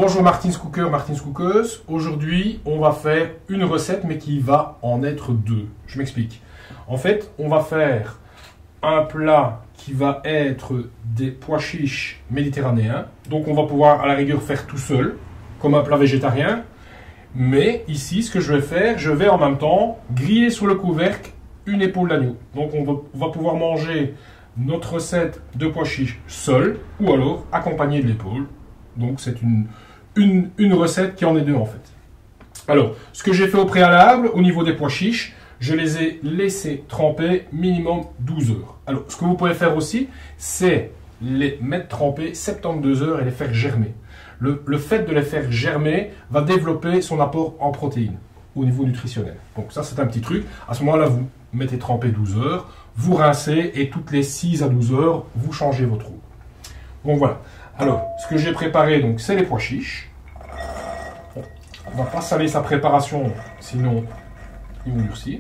Bonjour Martin's Cooker, Martin's Cookers. Aujourd'hui, on va faire une recette, mais qui va en être deux. Je m'explique. En fait, on va faire un plat qui va être des pois chiches méditerranéens. Donc, on va pouvoir à la rigueur faire tout seul, comme un plat végétarien. Mais ici, ce que je vais faire, je vais en même temps griller sur le couvercle une épaule d'agneau. Donc, on va pouvoir manger notre recette de pois chiches seul, ou alors accompagné de l'épaule. Donc, c'est une recette qui en est deux en fait. Alors, ce que j'ai fait au préalable, au niveau des pois chiches, je les ai laissés tremper minimum 12 heures. Alors, ce que vous pouvez faire aussi, c'est les mettre tremper 72 heures et les faire germer. Le fait de les faire germer va développer son apport en protéines au niveau nutritionnel. Donc ça, c'est un petit truc. À ce moment-là, vous mettez tremper 12 heures, vous rincez et toutes les 6 à 12 heures, vous changez votre eau. Donc voilà. Alors, ce que j'ai préparé, donc, c'est les pois chiches. On ne va pas saler sa préparation, sinon ils vont durcir.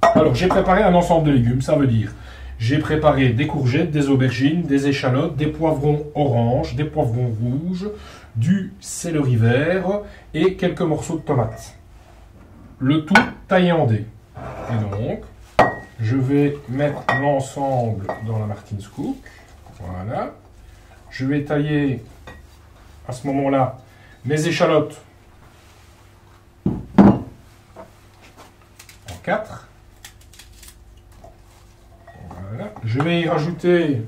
Alors, j'ai préparé un ensemble de légumes, ça veut dire j'ai préparé des courgettes, des aubergines, des échalotes, des poivrons oranges, des poivrons rouges, du céleri vert et quelques morceaux de tomates. Le tout taillé en dés. Et donc, je vais mettre l'ensemble dans la Martin's Cook. Voilà. Je vais tailler à ce moment-là mes échalotes en 4. Voilà. Je vais y rajouter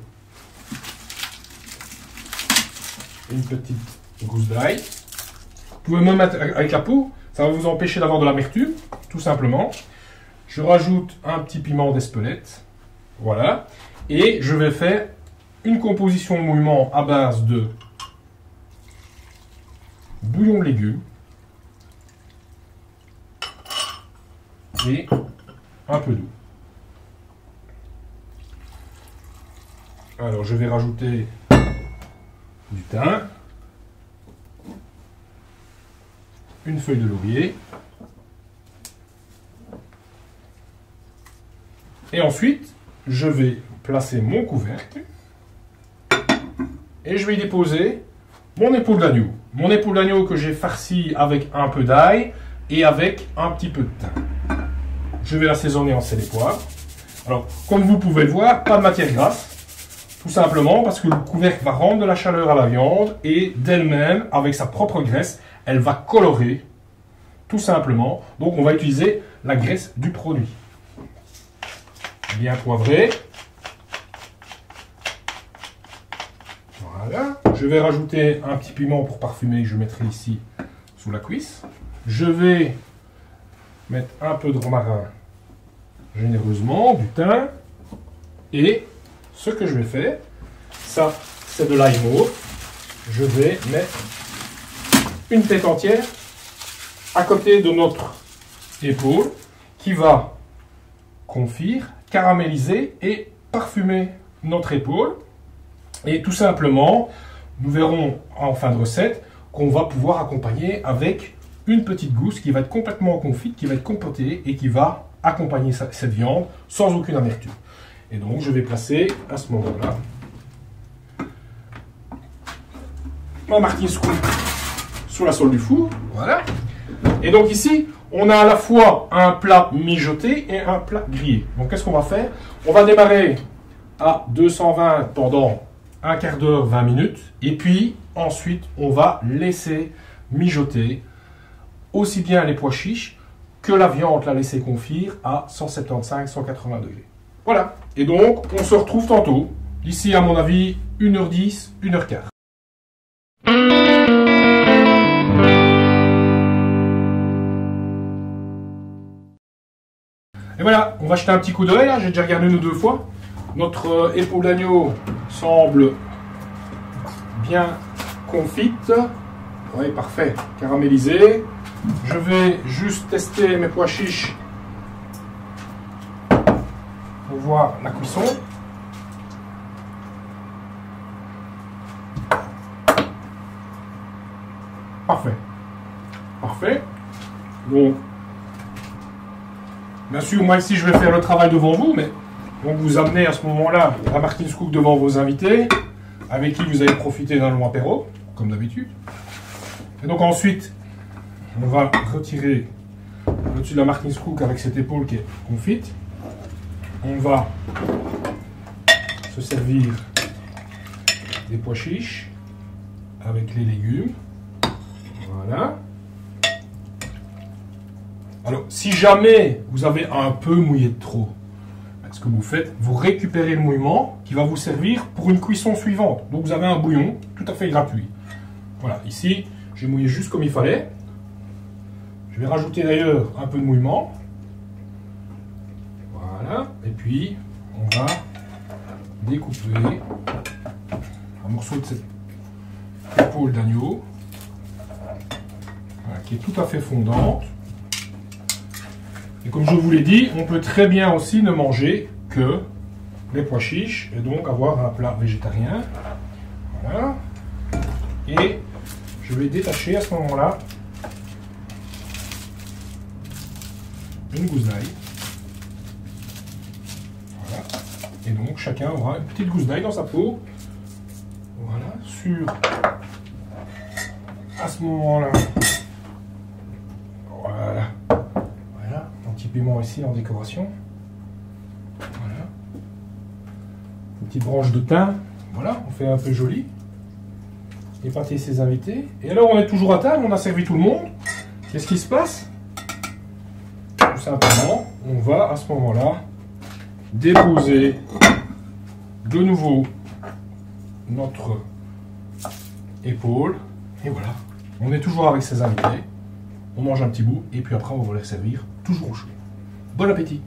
une petite gousse d'ail. Vous pouvez même mettre avec la peau, ça va vous empêcher d'avoir de l'amertume, tout simplement. Je rajoute un petit piment d'Espelette. Voilà. Et je vais faire une composition de mouillement à base de bouillon de légumes et un peu d'eau. Alors je vais rajouter du thym, une feuille de laurier et ensuite je vais placer mon couvercle. Et je vais y déposer mon épaule d'agneau. Mon épaule d'agneau que j'ai farci avec un peu d'ail et avec un petit peu de thym. Je vais l'assaisonner en sel et poivre. Alors, comme vous pouvez le voir, pas de matière grasse. Tout simplement parce que le couvercle va rendre de la chaleur à la viande et d'elle-même, avec sa propre graisse, elle va colorer. Tout simplement. Donc, on va utiliser la graisse du produit. Bien poivré. Voilà. Je vais rajouter un petit piment pour parfumer que je mettrai ici sous la cuisse. Je vais mettre un peu de romarin généreusement, du thym. Et ce que je vais faire, ça c'est de l'ail mauve. Je vais mettre une tête entière à côté de notre épaule qui va confire, caraméliser et parfumer notre épaule. Et tout simplement, nous verrons en fin de recette qu'on va pouvoir accompagner avec une petite gousse qui va être complètement confite, qui va être compotée et qui va accompagner cette viande sans aucune amertume. Et donc, je vais placer à ce moment-là ma Martin's Cook sous la sole du four. Voilà. Et donc ici, on a à la fois un plat mijoté et un plat grillé. Donc, qu'est-ce qu'on va faire? On va démarrer à 220 pendant un quart d'heure, 20 minutes. Et puis, ensuite, on va laisser mijoter aussi bien les pois chiches que la viande, la laisser confire à 175-180 degrés. Voilà. Et donc, on se retrouve tantôt. D'ici, à mon avis, 1h10, 1h15. Et voilà, on va jeter un petit coup d'œil. J'ai déjà regardé une ou deux fois. Notre épaule d'agneau semble bien confite. Oui, parfait. Caramélisé. Je vais juste tester mes pois chiches pour voir la cuisson. Parfait. Parfait. Donc, bien sûr, moi ici, je vais faire le travail devant vous, mais donc vous amenez à ce moment-là la Martin's Cook devant vos invités, avec qui vous allez profiter d'un long apéro, comme d'habitude. Et donc ensuite, on va retirer au-dessus de la Martin's Cook avec cette épaule qui est confite. On va se servir des pois chiches avec les légumes. Voilà. Alors, si jamais vous avez un peu mouillé de trop, ce que vous faites, vous récupérez le mouillement qui va vous servir pour une cuisson suivante. Donc, vous avez un bouillon tout à fait gratuit. Voilà, ici, j'ai mouillé juste comme il fallait. Je vais rajouter d'ailleurs un peu de mouillement. Voilà, et puis, on va découper un morceau de cette épaule d'agneau, voilà, qui est tout à fait fondante. Et comme je vous l'ai dit, on peut très bien aussi ne manger que les pois chiches et donc avoir un plat végétarien. Voilà. Et je vais détacher à ce moment-là une gousse d'ail. Voilà. Et donc chacun aura une petite gousse d'ail dans sa peau. Voilà. Sur à ce moment-là. Voilà. Un petit piment ici en décoration. Voilà. Une petite branche de thym. Voilà, on fait un peu joli. Épater ses invités. Et alors on est toujours à table, on a servi tout le monde. Qu'est-ce qui se passe? Tout simplement, on va à ce moment-là déposer de nouveau notre épaule. Et voilà, on est toujours avec ses invités. On mange un petit bout et puis après on va les servir toujours au chaud. Bon appétit!